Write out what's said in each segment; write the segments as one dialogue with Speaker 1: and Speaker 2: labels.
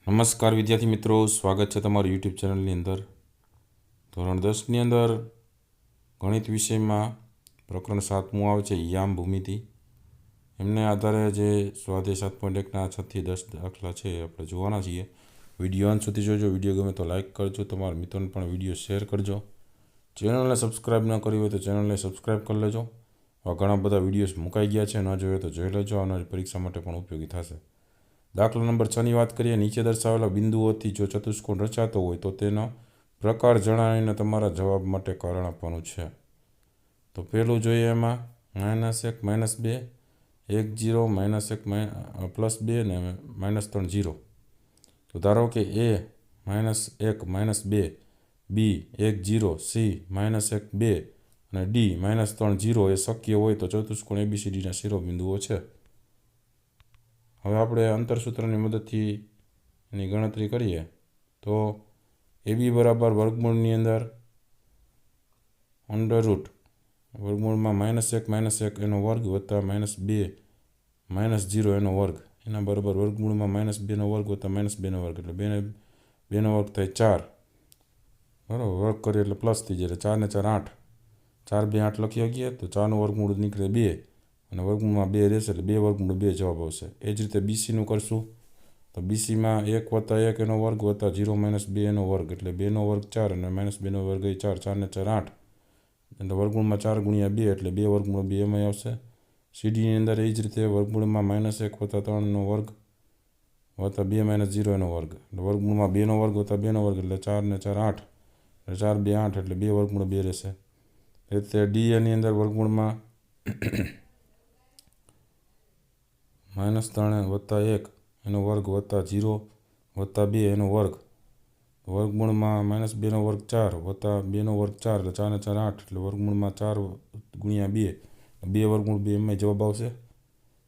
Speaker 1: નમસ્કાર વિદ્યાર્થી મિત્રો, સ્વાગત છે તમારું યુટ્યુબ ચેનલની અંદર. ધોરણ 10ની અંદર ગણિત વિષયમાં પ્રકરણ 7મું આવે છે યામ ભૂમિતિ. એમને આધારે જે સ્વાધ્યાય 7.1ના 6 થી 10 દાખલા છે એ આપણે જોવાના છીએ. વિડીયો અંત સુધી જોજો. વિડીયો ગમે તો લાઇક કરજો, તમારા મિત્રોને પણ વિડીયો શેર કરજો. ચેનલને સબસ્ક્રાઈબ ન કરી હોય તો ચેનલને સબસ્ક્રાઈબ કરી લેજો. આ ઘણા બધા વિડીયોઝ મુકાઈ ગયા છે, ન જોયો તો જોઈ લેજો. આવનારી પરીક્ષા માટે પણ ઉપયોગી થશે. દાખલા નંબર 6ની વાત કરીએ. નીચે દર્શાવેલા બિંદુઓથી જો ચતુષ્કોણ રચાતો હોય તો તેનો પ્રકાર જણાવીને તમારા જવાબ માટે કારણ આપવાનું છે. તો પહેલું જોઈએ એમાં -1 -2 1 0 -1 +2 ને -3 0. તો ધારો કે A -1 -2, B 1 0, C -1 2 અને D -3 0 એ શક્ય હોય તો ચતુષ્કોણ ABCDના શિરોબિંદુઓ છે. હવે આપણે અંતરસૂત્રની મદદથી એની ગણતરી કરીએ તો AB બરાબર વર્ગમૂળની અંદર √ વર્ગમૂળમાં -1 એનો વર્ગ વત્તા -2 -0 એનો વર્ગ એના બરાબર વર્ગમૂળમાં -2 નો વર્ગ વત્તા -2 નો વર્ગ એટલે 2 નો વર્ગ થાય 4. બરાબર, વર્ગ કરીએ એટલે પ્લસ થઈ જાય એટલે 4 ને 4 8. 4 2 8 લખી શકીએ તો 4નું વર્ગમૂળ નીકળે 2 અને વર્ગમૂળમાં 2 રહેશે એટલે 2 વર્ગમૂળ 2 જવાબ આવશે. એ જ રીતે BCનું કરશું તો BCમાં 1 વત્તા 1 એનો વર્ગ વત્તા 0 - 2 એનો વર્ગ એટલે 2 નો વર્ગ 4 અને -2 નો વર્ગ એ 4. 4 ને 4 8 એટલે વર્ગમૂળમાં 4 × 2 એટલે 2 વર્ગમૂળ 2 એમાં આવશે. CDની અંદર એ જ રીતે વર્ગમૂળમાં -1 વત્તા 3 નો વર્ગ વત્તા 2 - 0 એનો વર્ગ એટલે વર્ગમૂળમાં 2 નો વર્ગ વત્તા 2 નો વર્ગ એટલે 4 ને 4 8 એટલે 4 2 8 એટલે 2 વર્ગમૂળ 2 રહેશે. એ રીતે D એની અંદર વર્ગમૂળમાં -3 વત્તા 1 એનો વર્ગ વત્તા 0 વત્તા 2 એનો વર્ગ વર્ગમૂળમાં -2 નો વર્ગ 4 વત્તા 2 નો વર્ગ 4 એટલે 4 ને 4 8 એટલે વર્ગમૂળમાં 4 × 2 2 વર્ગમૂળ 2 એમાં જવાબ આવશે.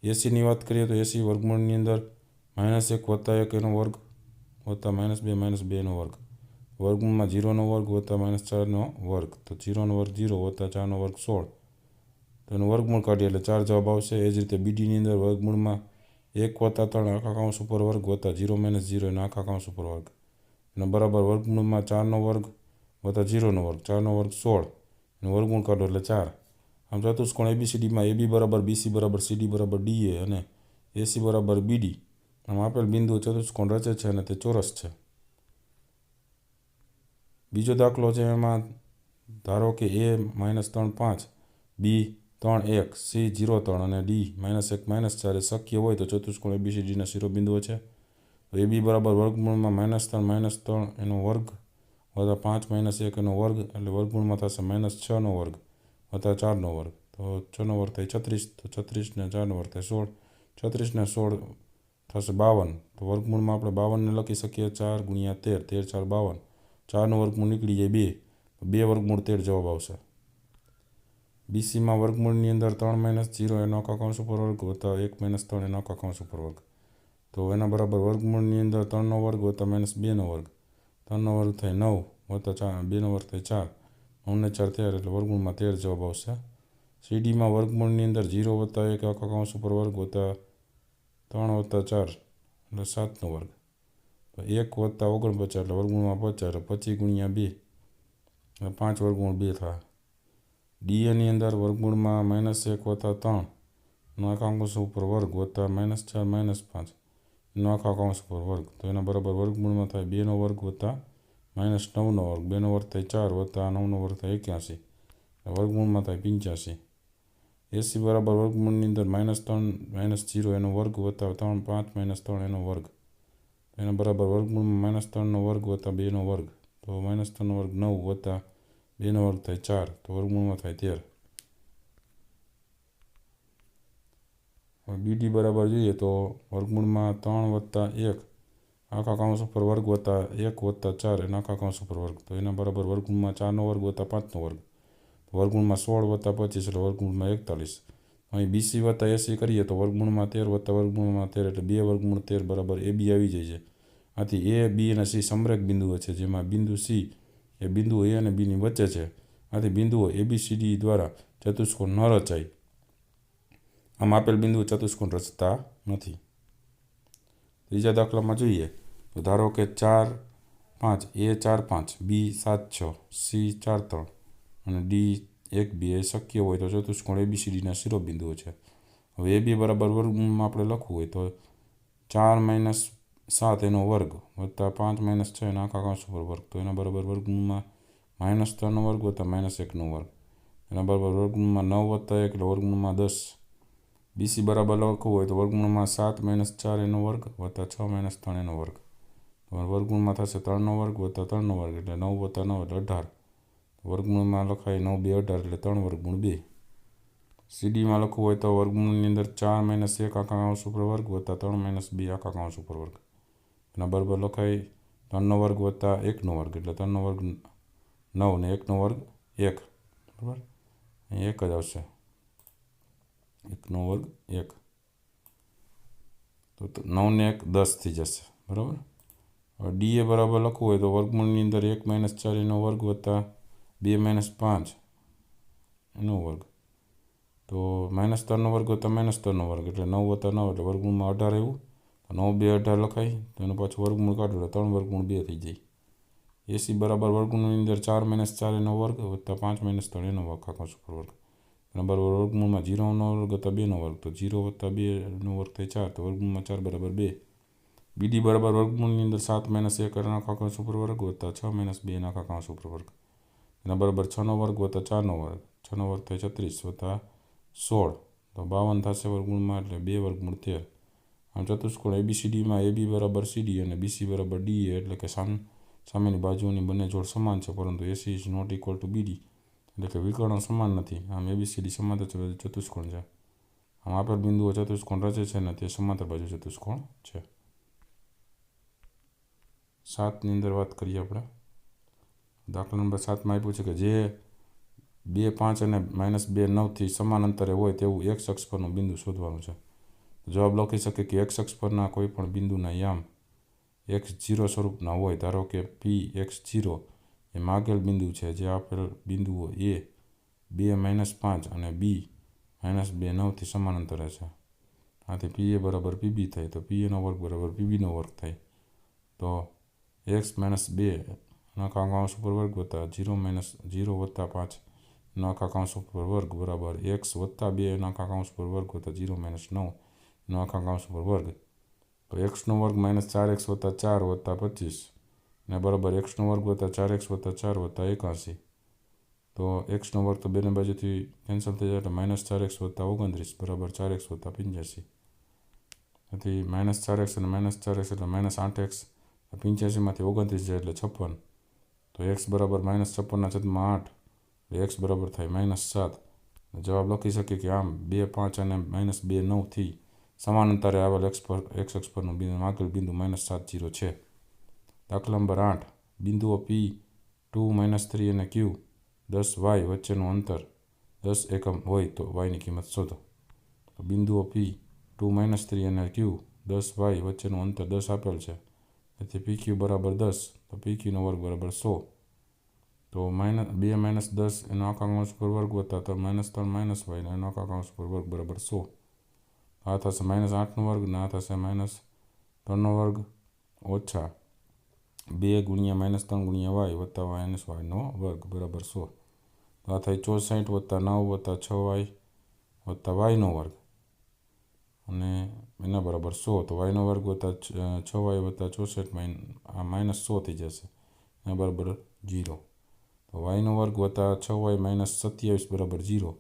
Speaker 1: ACની વાત કરીએ તો AC વર્ગમૂળની અંદર -1 વત્તા 1 એનો વર્ગ વત્તા -2 - 2 એનો વર્ગ વર્ગમૂળમાં 0 નો વર્ગ વત્તા -4 નો વર્ગ તો 0 નો વર્ગ 0 વત્તા 4 નો વર્ગ 16 તો એનું વર્ગમૂળ કાઢીએ એટલે 4 જવાબ આવશે. એ જ રીતે BDની અંદર વર્ગમૂળમાં 1 વત્તા 3 આખા કૌંસ ઉપર વર્ગ વત્તા 0 - 0 એનો આખા કૌંસ ઉપર વર્ગ એનો બરાબર વર્ગમૂળમાં 4 નો વર્ગ વત્તા 0 નો વર્ગ 4 નો વર્ગ 16 એનું વર્ગમૂળ કાઢો એટલે 4. આમ ચતુષ્કોણ ABCDમાં AB બરાબર BC બરાબર CD બરાબર DA અને AC બરાબર BD આમ આપેલ બિંદુઓ ચતુષ્કોણ રચે છે અને તે ચોરસ છે. બીજો દાખલો છે. એમાં ધારો કે A -3 5, B 3 1, C 0 3 અને D -1 -4 એ શક્ય હોય તો ચતુષ્કોણ ABCDના શિરોબિંદુઓ છે. તો AB બરાબર વર્ગમૂળમાં -3 3 એનો વર્ગ વત્તા 5 - 1 એનો વર્ગ એટલે વર્ગમૂળમાં થશે -6 નો વર્ગ વત્તા 4 નો વર્ગ તો 6 નો વર્ગ થાય 36 તો 36 ને 4 નો વર્ગ થાય 16. 36 ને 16 થશે 52 તો વર્ગમૂળમાં આપણે 52 ને લખી શકીએ 4 × 13 13 4 52 4નું વર્ગમૂળ નીકળી જાય 2 તો 2 વર્ગમૂળ 13 જવાબ આવશે. BCમાં વર્ગમૂળની અંદર 3 - 0 એનો આખા કૌંસ ઉપર વર્ગ વત્તા 1 - 3 એનો આખા કૌંસ ઉપર વર્ગ તો એના બરાબર વર્ગમૂળની અંદર 3 નો વર્ગ વત્તા -2 નો વર્ગ 3 નો વર્ગ થાય 9 વત્તા 2 નો વર્ગ થાય 4 9 ને 4 13 એટલે વર્ગમૂળમાં 13 જવાબ આવશે. CDમાં વર્ગમૂળની અંદર 0 વત્તા 1 આખા કૌંસ ઉપર વર્ગ વત્તા 3 વત્તા 4 એટલે 7 નો વર્ગ તો 1 વત્તા 49 એટલે વર્ગમૂળમાં 50 એટલે 25 × 2 એટલે 5 વર્ગમૂળ 2 થાય. DAની અંદર વર્ગમૂળમાં -1 વત્તા 3 નો આખા કૌંસ ઉપર વર્ગ વત્તા -4 -5 નો આખા કૌંસ ઉપર વર્ગ તો એના બરાબર વર્ગમૂળમાં થાય 2 નો વર્ગ વત્તા -9 નો વર્ગ 2 નો વર્ગ થાય 4 વત્તા 9 નો વર્ગ થાય 81 વર્ગમૂળમાં થાય 85. AC બરાબર વર્ગમૂળની અંદર -3 - 0 એનો વર્ગ વત્તા 5 - 3 એનો વર્ગ એના બરાબર વર્ગમૂળમાં -3 નો વર્ગ વત્તા 2 નો વર્ગ તો -3 નો વર્ગ 9 વત્તા 2 નો વર્ગ થાય 4 તો વર્ગમૂળમાં થાય 13. હવે BD બરાબર જોઈએ તો વર્ગમૂળમાં 3 વત્તા 1 આખા કૌંસ ઉપર વર્ગ વત્તા 1 વત્તા 4 એના આખા કૌંસ ઉપર વર્ગ તો એના બરાબર વર્ગમૂળમાં 4 નો વર્ગ વત્તા 5 નો વર્ગ વર્ગમૂળમાં 16 વત્તા 25 એટલે વર્ગમૂળમાં 41. અહીં BC વત્તા AC કરીએ તો વર્ગમૂળમાં 13 વત્તા વર્ગમૂળમાં 13 એટલે 2 વર્ગમૂળ 13 બરાબર AB આવી જાય છે. આથી A B અને C સમરેખ બિંદુઓ છે જેમાં બિંદુ C એ બિંદુ A અને Bની વચ્ચે છે. આથી બિંદુઓ ABCD દ્વારા ચતુષ્કોણ ન રચાય. આમ આપેલ બિંદુઓ ચતુષ્કોણ રચતા નથી. ત્રીજા દાખલામાં જોઈએ તો ધારો કે 4 5 A 4 5 B 7 6 C 4 3 અને D 1 2 એ શક્ય હોય તો ચતુષ્કોણ ABCDના શિરોબિંદુઓ છે. હવે AB બરાબર વર્ગમૂળમાં આપણે લખવું હોય તો 4 - 7 એનો વર્ગ વત્તા 5 - 6 એના આખા કૌંસ ઉપર વર્ગ, તો એના બરાબર વર્ગમૂળમાં -3 નો વર્ગ વત્તા -1 નો વર્ગ, એના બરાબર વર્ગમૂળમાં 9 + 1 એટલે વર્ગમૂળમાં 10. BC બરાબર લખવું હોય તો વર્ગમૂળમાં 7 - 4 એનો વર્ગ વત્તા 6 - 3 એનો વર્ગ, વર્ગમૂળમાં થશે 3 નો વર્ગ વત્તા 3 નો વર્ગ એટલે 9 + 9 એટલે 18. વર્ગમૂળમાં લખાય 9 × 2 = 18 એટલે 3 વર્ગમૂળ 2. CDમાં લખવું હોય તો વર્ગમૂળની અંદર 4 - 1 આખા કૌંસ ઉપર વર્ગ વત્તા 3 - 2 આખા કૌંસ ઉપર વર્ગ, એના બરાબર લખાય 3 નો વર્ગ વત્તા 1 નો વર્ગ એટલે 3 નો વર્ગ 9 ને 1 નો વર્ગ 1. બરાબર, અહીં 1 જ આવશે, 1 નો વર્ગ 1, તો 9 ને 1 10 થઈ જશે. બરાબર. હવે DA બરાબર લખવું હોય તો વર્ગમૂળની અંદર 1 - 4 એનો વર્ગ વત્તા 2 - 5 એનો વર્ગ, તો -3 નો વર્ગ વત્તા -3 નો વર્ગ એટલે 9 + 9 એટલે વર્ગમૂળમાં 18 એવું, તો 9 × 2 = 18 લખાય, તો એનું પાછું વર્ગમૂળ કાઢો એટલે 3 વર્ગમૂળ 2 થઈ જાય. AC બરાબર વર્ગમૂળની અંદર 4 - 4 એનો વર્ગ વત્તા 5 - 3 એનો આખા કૌંસ ઉપર વર્ગ, એના બરાબર વર્ગમૂળમાં 0 નો વર્ગ વત્તા 2 નો વર્ગ, તો 0 + 2 નો વર્ગ થાય 4, તો વર્ગમૂળમાં 4 = 2. BD બરાબર વર્ગમૂળની અંદર 7 - 1 એના આખા કૌંસ ઉપર વર્ગ વત્તા 6 - 2 એના આખા કૌંસ ઉપર વર્ગ, એના બરાબર 6 નો વર્ગ વત્તા 4 નો વર્ગ, 6 નો વર્ગ થાય 36 વત્તા 16, તો 52 થશે વર્ગમૂળમાં એટલે 2 વર્ગમૂળ 13. આમ ચતુષ્કોણ ABCDમાં AB બરાબર CD અને BC બરાબર DA એટલે કે સામેની બાજુઓની બંને જોડ સમાન છે, પરંતુ AC is not equal to BD એટલે કે વિકર્ણો સમાન નથી. આમ ABCD સમાંતર ચતુષ્કોણ છે. આમ આપેલ બિંદુઓ ચતુષ્કોણ રચે છે અને તે સમાંતર બાજુ ચતુષ્કોણ છે. 7ની અંદર વાત કરીએ આપણે. દાખલા નંબર 7માં આપ્યું છે કે જે 2 5 અને -2 9 થી સમાન અંતરે હોય તેવું x અક્ષ પરનું બિંદુ શોધવાનું છે. જવાબ લખી શકે કે x અક્ષ પરના કોઈ પણ બિંદુના યામ x0 સ્વરૂપના હોય. ધારો કે P x0 એ માગેલ બિંદુ છે જે આપેલ બિંદુઓ A 2 - 5 અને B -2 9 થી સમાન અંતરે છે. આથી PA બરાબર PB થાય, તો PA નો વર્ગ બરાબર PB નો વર્ગ થાય, તો x - 2 એના આખા કૌંસ ઉપર વર્ગ વત્તા 0 વત્તા 5 એના આખા કૌંસ ઉપર વર્ગ બરાબર x વત્તા 2 એના આખા કૌંસ ઉપર વર્ગ વત્તા 0 - 9 એના આખા કૌંસ ઉપર વર્ગ, તો x નો વર્ગ -4x વત્તા 4 વત્તા 25 ને બરાબર x નો વર્ગ વત્તા 4x વત્તા 4 વત્તા 81, તો x નો વર્ગ તો બંને બાજુથી કેન્સલ થઈ જાય એટલે -4x વત્તા 29 બરાબર 4x વત્તા 85. તેથી -4x અને -4x એટલે -8x, 85માંથી 29 જાય એટલે 56, તો x બરાબર -56/8 એટલે x બરાબર થાય -7. જવાબ લખી શકીએ કે આમ 2 5 અને -2 9 થી સમાન અંતરે આવેલ x અક્ષ પરનું માગેલ બિંદુ -7 0 છે. દાખલા નંબર 8. બિંદુઓ P 2 - 3 અને Q 10 y વચ્ચેનું અંતર 10 એકમ હોય તો y ની કિંમત શોધો. તો બિંદુઓ P 2 - 3 અને Q 10 y વચ્ચેનું અંતર 10 આપેલ છે, તેથી PQ બરાબર 10, તો PQ નો વર્ગ બરાબર 100, તો 2 - 10 એનો આખા કૌંસ ઉપર વર્ગ વત્તા -3 - y એનો આખા કૌંસ ઉપર વર્ગ બરાબર 100. આ થશે -8 નો વર્ગ ને આ થશે -3 નો વર્ગ ઓછા 2 × -3 × y વત્તા -y નો વર્ગ બરાબર 100. તો આ થાય 64 વત્તા 9 વત્તા 6y વત્તા y નો વર્ગ અને એના બરાબર 100, તો y નો વર્ગ વત્તા 6y વત્તા 64 આ -100 થઈ જશે, એના બરાબર 0. તો y નો વર્ગ વત્તા 6y - 27 બરાબર 0,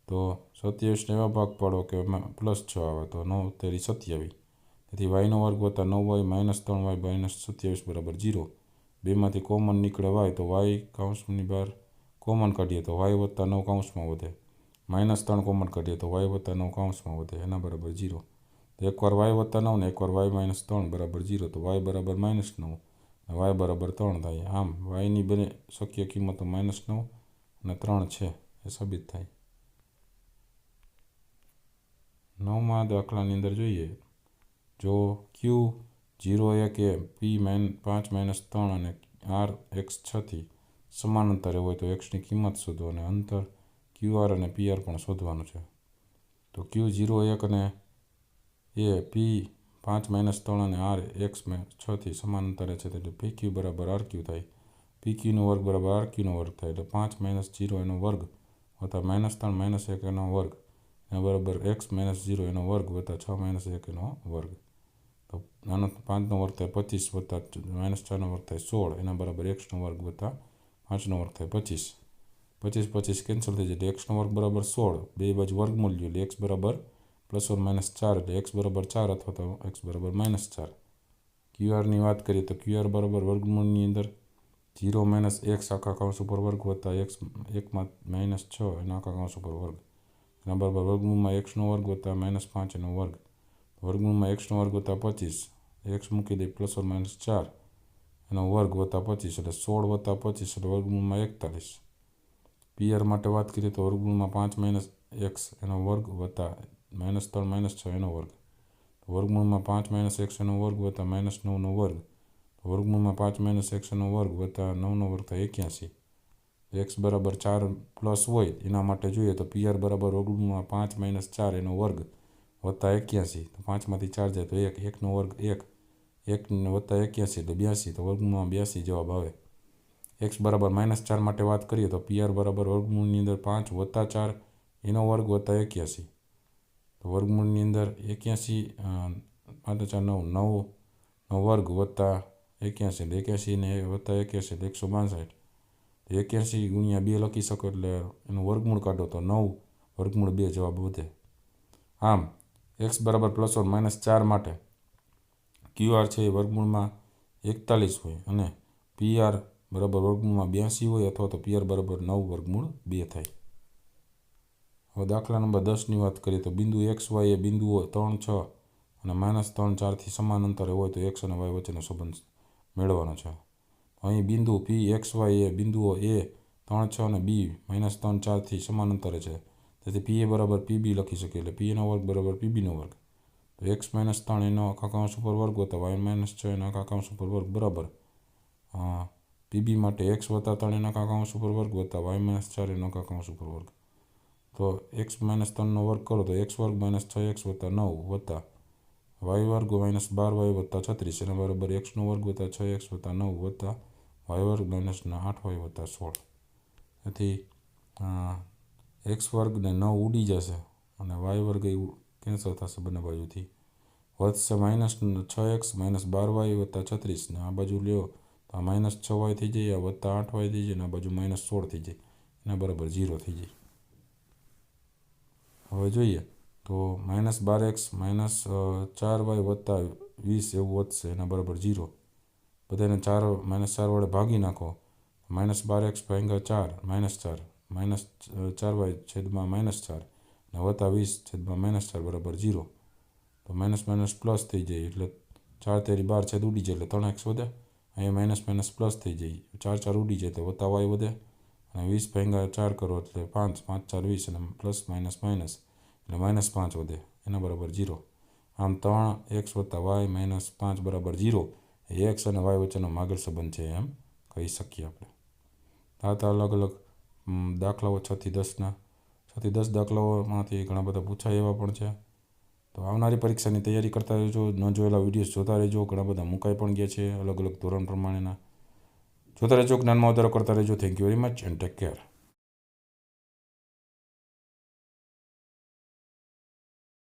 Speaker 1: તો 27ને એવા ભાગ પાડો કે +6 આવે તો 9 × 3 = 27, તેથી y નો વર્ગ વત્તા 9y - 3y - 27 બરાબર 0. બેમાંથી કોમન નીકળે y, તો y કૌંસની બહાર કોમન કાઢીએ તો y વત્તા 9 કૌંસમાં વધે, -3 કોમન કાઢીએ તો y વત્તા 9 કૌંસમાં વધે, એના બરાબર 0. તો એકવાર y વત્તા 9 ને એકવાર y - 3 બરાબર 0, તો y બરાબર -9 અને y બરાબર 3 થાય. આમ y ની બંને શક્ય કિંમતો -9 અને 3 છે એ સાબિત થાય. 9મા દાખલાની અંદર જોઈએ, જો Q 0 1 એ P 5 - 3 અને R x 6 થી સમાન અંતરે હોય તો x ની કિંમત શોધો અને અંતર QR અને PR પણ શોધવાનું છે. તો Q 0 1 અને એ P 5 - 3 અને r x 6થી સમાંતરે છે એટલે pq બરાબર rq થાય. pqનો વર્ગ બરાબર rqનો વર્ગ થાય એટલે 5 - 0 એનો વર્ગ વત્તા -3 - 1 એનો વર્ગ એના બરાબર x - 0 એનો વર્ગ વત્તા 6 - 1 એનો વર્ગ. તો આનો 5નો વર્ગ થાય 25 વત્તા -4નો વર્ગ થાય 16 એના બરાબર xનો વર્ગ વત્તા 5નો વર્ગ થાય 25. 25 - 25 કેન્સલ થઈ જાય એટલે xનો વર્ગ બરાબર 16. બે બાજુ વર્ગમૂળ લ્યો એટલે x બરાબર +or -4 એટલે x બરાબર 4 અથવા તો x બરાબર -4. qrની વાત કરીએ તો qr બરાબર વર્ગમૂળની અંદર 0 - x આખા કૌંસ ઉપર વર્ગ વત્તા x 1 - 6 એનો આખા કૌંસ ઉપર વર્ગ એના બરાબર વર્ગમૂળમાં xનો વર્ગ વત્તા -5 એનો વર્ગ. વર્ગમૂળમાં xનો વર્ગ વત્તા 25 x મૂકી દઈએ +or -4 એનો વર્ગ વત્તા 25 એટલે 16 વત્તા 25 એટલે વર્ગમૂળમાં 41. pr માટે વાત કરીએ તો વર્ગમૂળમાં 5 - x એનો વર્ગ વત્તા -3 - 6 એનો વર્ગ. વર્ગમૂળમાં 5 - x એનો વર્ગ વત્તા -9નો વર્ગ. વર્ગમૂળમાં 5 - x એનો વર્ગ વત્તા 9નો વર્ગ થાય 81. x બરાબર 4 પ્લસ હોય એના માટે જોઈએ તો pr બરાબર વર્ગમૂળમાં 5 - 4 એનો વર્ગ વત્તા 81. તો 5માંથી 4 જાય તો 1 1નો વર્ગ 1 1 વત્તા 81 એટલે 82. તો વર્ગમૂળમાં 82 જવાબ આવે. x બરાબર -4 માટે વાત કરીએ તો pr બરાબર વર્ગમૂળની અંદર 5 વત્તા 4 એનો વર્ગ વત્તા 81. તો વર્ગમૂળની અંદર 81 5 4 9 9નો વર્ગ વત્તા 81 એટલે 81 ને વત્તા 81 એટલે 162. 81 ગુણ્યા 2 લખી શકો એટલે એનું વર્ગમૂળ કાઢો તો 9 વર્ગમૂળ 2 જવાબ વધે. આમ x બરાબર +or -4 માટે qr છે એ વર્ગમૂળમાં 41 હોય અને pr બરાબર વર્ગમૂળમાં 82 હોય અથવા તો pr બરાબર 9 વર્ગમૂળ 2 થાય. હવે દાખલા નંબર 10ની વાત કરીએ તો બિંદુ x y એ બિંદુઓ 3 6 અને -3 4થી સમાન અંતરે હોય તો x અને y વચ્ચેનો સંબંધ મેળવવાનો છે. અહીં બિંદુ p x y એ બિંદુઓ a 3 6 અને b -3 4થી સમાન અંતરે છે. તેથી pa બરાબર pb લખી શકીએ એટલે paનો વર્ગ બરાબર pbનો વર્ગ. તો x - 3 એનો આખા કૌંસ ઉપર વર્ગ વત્તા y - 6 એનો આખા કૌંસ ઉપર વર્ગ બરાબર pb માટે x વત્તા 3 એનો આખા કૌંસ ઉપર વર્ગ વત્તા y - 4 એનો આખા કૌંસ ઉપર વર્ગ. તો x - 3નો વર્ગ કરો તો x વર્ગ - 6x વત્તા 9 વત્તા y વર્ગ -12y વત્તા 36 એના બરાબર xનો વર્ગ વત્તા 6x વત્તા 9 વત્તા y વર્ગ -8y વત્તા 16. તેથી x વર્ગ ને 9 ઉડી જશે અને y વર્ગ એ કેન્સલ થશે બંને બાજુથી. વધશે -6x -12y વત્તા 36 ને આ બાજુ લ્યો તો આ -6y થઈ જાય, આ વત્તા 8y થઈ જાય અને આ બાજુ -16 થઈ જાય એના બરાબર 0 થઈ જાય. હવે જોઈએ તો -12x -4y વત્તા 20 એવું વધશે એના બરાબર 0. બધાને -4 વડે ભાગી નાખો. -12x ભાગ્યા 4 -4y છેદમાં -4 અને વત્તા 20 છેદમાં -4 બરાબર 0. તો માઇનસ પ્લસ થઈ જાય એટલે 4 તેરી 12 છેદ ઉડી જાય એટલે 3x વધે. અહીંયા પ્લસ થઈ જાય 4 4 ઉડી જાય તો વત્તા y વધે અને 20 ભાગ્યા 4 કરો એટલે 5 5 4 20 અને પ્લસ માઇનસ એટલે -5 વધે એના બરાબર 0. આમ 3x વત્તા y -5 બરાબર 0 એ x અને y વચ્ચેનો માગેલ સંબંધ છે એમ કહી શકીએ આપણે. આ તો અલગ અલગ દાખલાઓ 6 થી 10ના 6 થી 10 દાખલાઓમાંથી ઘણા બધા પૂછાય એવા પણ છે. તો આવનારી પરીક્ષાની તૈયારી કરતા રહેજો. ન જોયેલા વિડીયોઝ જોતા રહેજો. ઘણા બધા મુકાઈ પણ ગયા છે અલગ અલગ ધોરણ પ્રમાણેના. જોતા રહેજો, જ્ઞાનમાં વધારો કરતા રહેજો. Thank you very much and take care.